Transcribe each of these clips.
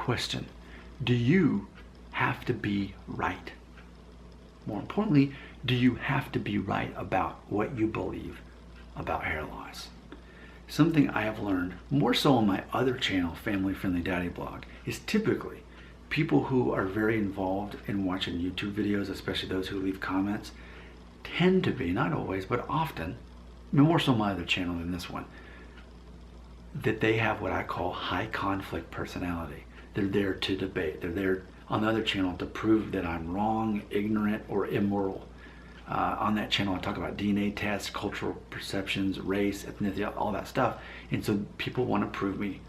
question. Do you have to be right? More importantly, do you have to be right about what you believe about hair loss? Something I have learned, more so on my other channel, Family Friendly Daddy Blog, is typically people who are very involved in watching YouTube videos, especially those who leave comments, tend to be, not always, but often, more so my other channel than this one, that they have what I call high conflict personality. They're there to debate. They're there on the other channel to prove that I'm wrong, ignorant, or immoral. On that channel I talk about DNA tests, cultural perceptions, race, ethnicity, all that stuff. And so people want to prove me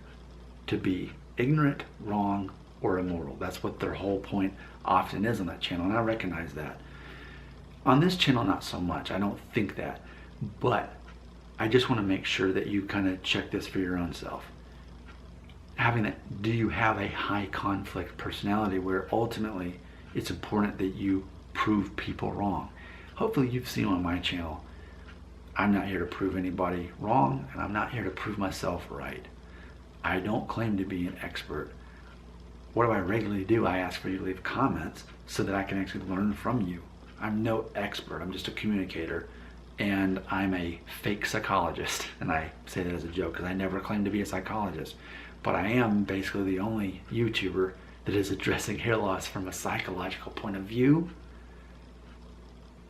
to be ignorant, wrong, or immoral. That's what their whole point often is on that channel, and I recognize that. On this channel, not so much. I don't think that. But I just want to make sure that you kind of check this for your own self. Having that, do you have a high conflict personality where ultimately it's important that you prove people wrong? Hopefully you've seen on my channel, I'm not here to prove anybody wrong, and I'm not here to prove myself right. I don't claim to be an expert. What do I regularly do? I ask for you to leave comments so that I can actually learn from you. I'm no expert, I'm just a communicator, and I'm a fake psychologist. And I say that as a joke because I never claim to be a psychologist. But I am basically the only YouTuber that is addressing hair loss from a psychological point of view.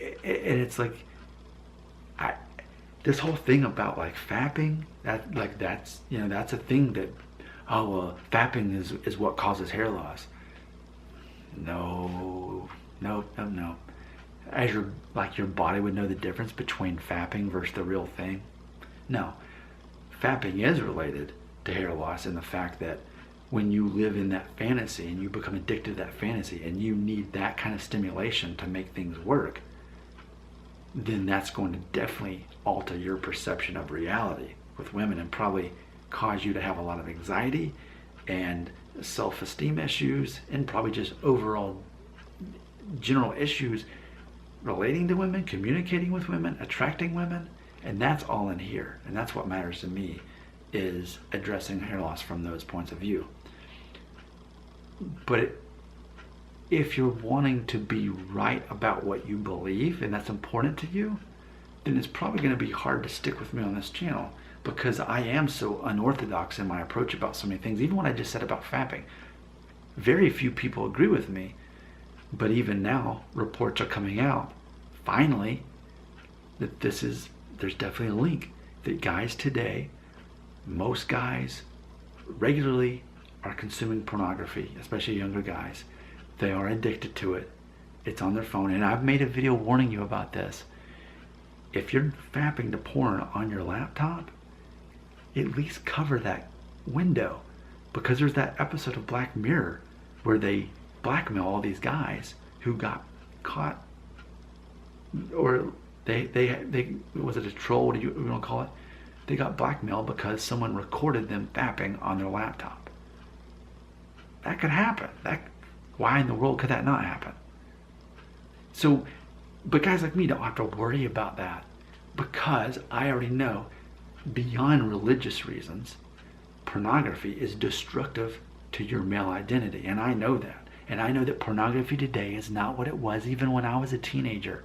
And it's like, this whole thing about like fapping, that's a thing that, fapping is what causes hair loss. No. As your body would know the difference between fapping versus the real thing. No, fapping is related to hair loss in the fact that when you live in that fantasy and you become addicted to that fantasy and you need that kind of stimulation to make things work, then that's going to definitely alter your perception of reality with women and probably cause you to have a lot of anxiety and self-esteem issues and probably just overall general issues relating to women, communicating with women, attracting women. And that's all in here. And that's what matters to me, is addressing hair loss from those points of view. But if you're wanting to be right about what you believe and that's important to you, then it's probably going to be hard to stick with me on this channel, because I am so unorthodox in my approach about so many things. Even what I just said about fapping, very few people agree with me, but even now reports are coming out finally that there's definitely a link that guys today, most guys regularly are consuming pornography, especially younger guys. They are addicted to it. It's on their phone, and I've made a video warning you about this. If you're fapping to porn on your laptop, at least cover that window, because there's that episode of Black Mirror where they blackmail all these guys who got caught, or they was it a troll? What do you want to call it? They got blackmailed because someone recorded them fapping on their laptop. That could happen. Why in the world could that not happen? So, but guys like me don't have to worry about that, because I already know, beyond religious reasons, pornography is destructive to your male identity, and I know that. And I know that pornography today is not what it was even when I was a teenager.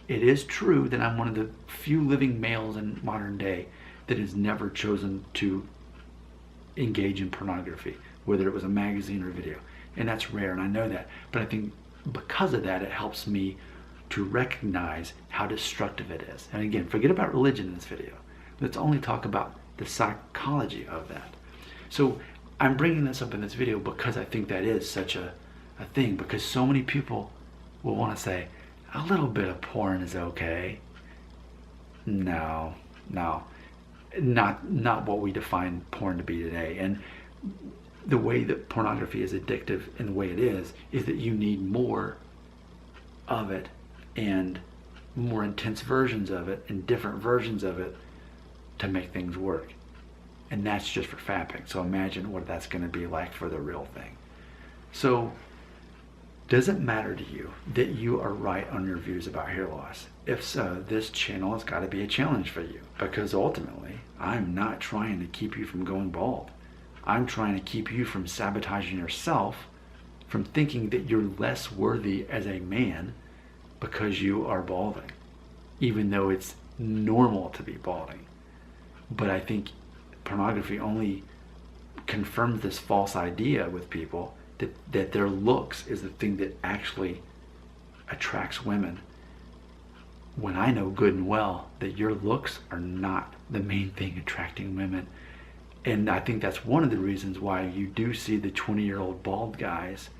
It is true that I'm one of the few living males in modern day that has never chosen to engage in pornography, whether it was a magazine or video. And that's rare, and I know that. But I think because of that, it helps me to recognize how destructive it is. And again, forget about religion in this video. Let's only talk about the psychology of that. So I'm bringing this up in this video because I think that is such a thing, because so many people will want to say, a little bit of porn is okay. No, not what we define porn to be today. And the way that pornography is addictive and the way it is that you need more of it and more intense versions of it and different versions of it to make things work. And that's just for fapping. So imagine what that's going to be like for the real thing. So does it matter to you that you are right on your views about hair loss? If so, this channel has got to be a challenge for you, because ultimately I'm not trying to keep you from going bald. I'm trying to keep you from sabotaging yourself, from thinking that you're less worthy as a man because you are balding, even though it's normal to be balding. But I think pornography only confirms this false idea with people that their looks is the thing that actually attracts women, when I know good and well that your looks are not the main thing attracting women. And I think that's one of the reasons why you do see the 20-year-old bald guys,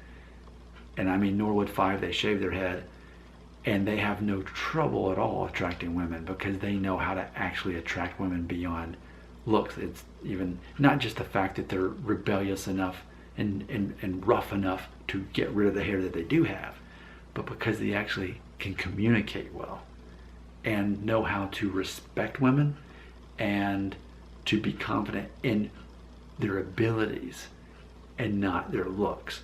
and I mean Norwood 5, they shave their head, and they have no trouble at all attracting women because they know how to actually attract women beyond looks. It's even not just the fact that they're rebellious enough and rough enough to get rid of the hair that they do have, but because they actually can communicate well and know how to respect women and to be confident in their abilities and not their looks.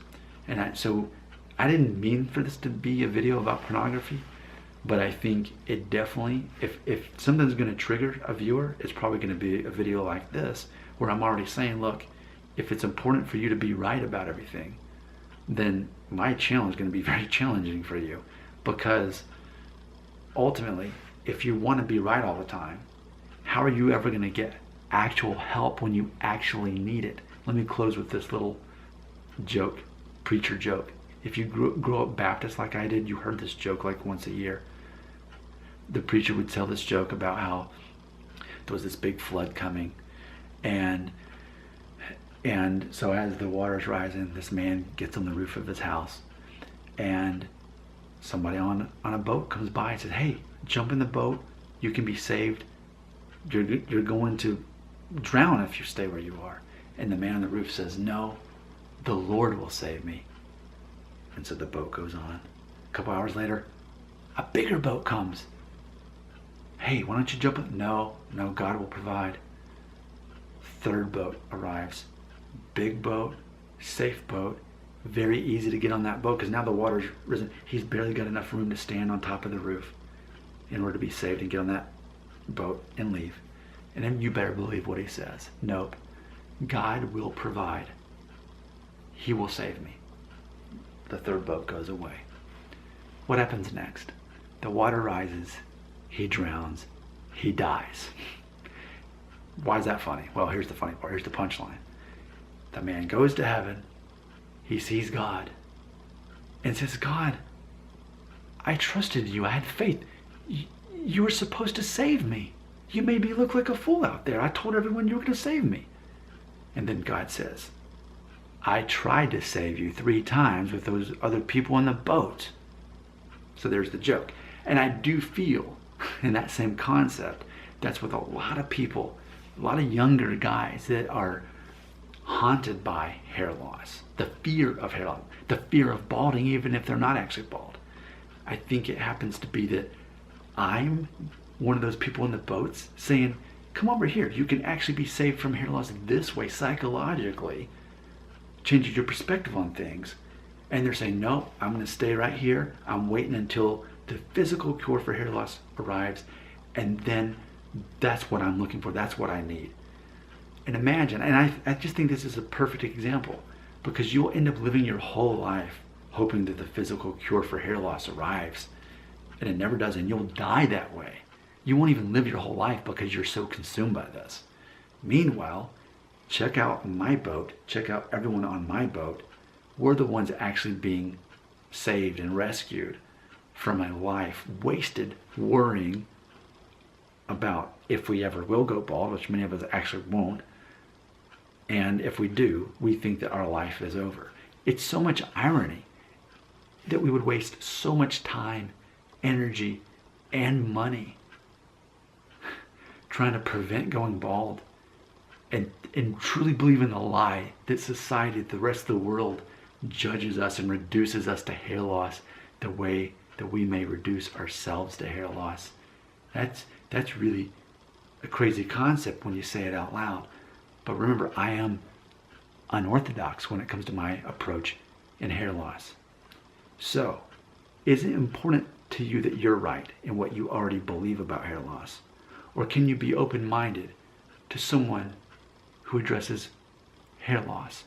And so I didn't mean for this to be a video about pornography, but I think it definitely, if something's going to trigger a viewer, it's probably going to be a video like this, where I'm already saying, look, if it's important for you to be right about everything, then my channel is going to be very challenging for you, because ultimately, if you want to be right all the time, how are you ever going to get actual help when you actually need it? Let me close with this little joke, preacher joke. If you grow up Baptist like I did, you heard this joke like once a year. The preacher would tell this joke about how there was this big flood coming, and so as the water's rising, this man gets on the roof of his house, and somebody on a boat comes by and says, hey, jump in the boat, you can be saved. You're going to drown if you stay where you are. And the man on the roof says, no, the Lord will save me. And so the boat goes on. A couple hours later, a bigger boat comes. Hey, why don't you jump in? No, God will provide. Third boat arrives. Big boat, safe boat, very easy to get on that boat because now the water's risen. He's barely got enough room to stand on top of the roof in order to be saved and get on that boat and leave. And then you better believe what he says. Nope. God will provide. He will save me. The third boat goes away. What happens next? The water rises. He drowns. He dies. Why is that funny? Well, here's the funny part. Here's the punchline. The man goes to heaven. He sees God and says, God, I trusted you. I had faith. You were supposed to save me. You made me look like a fool out there. I told everyone you were going to save me. And then God says, I tried to save you 3 times with those other people in the boat. So there's the joke. And I do feel in that same concept, that's with a lot of people, a lot of younger guys that are haunted by hair loss, the fear of hair loss, the fear of balding, even if they're not actually bald. I think it happens to be that I'm one of those people in the boats saying, come over here. You can actually be saved from hair loss this way, psychologically, changing your perspective on things. And they're saying, no, I'm going to stay right here. I'm waiting until the physical cure for hair loss arrives. And then that's what I'm looking for. That's what I need. And imagine, and I just think this is a perfect example, because you'll end up living your whole life hoping that the physical cure for hair loss arrives, and it never does, and you'll die that way. You won't even live your whole life because you're so consumed by this. Meanwhile, check out my boat, check out everyone on my boat. We're the ones actually being saved and rescued from a life wasted worrying about if we ever will go bald, which many of us actually won't. And if we do, we think that our life is over. It's so much irony that we would waste so much time, energy, and money trying to prevent going bald and truly believe in the lie that society, the rest of the world, judges us and reduces us to hair loss the way that we may reduce ourselves to hair loss. That's really a crazy concept when you say it out loud. But remember, I am unorthodox when it comes to my approach in hair loss. So, is it important to you that you're right in what you already believe about hair loss? Or can you be open-minded to someone who addresses hair loss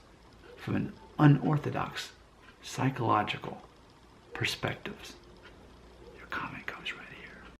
from an unorthodox psychological perspectives.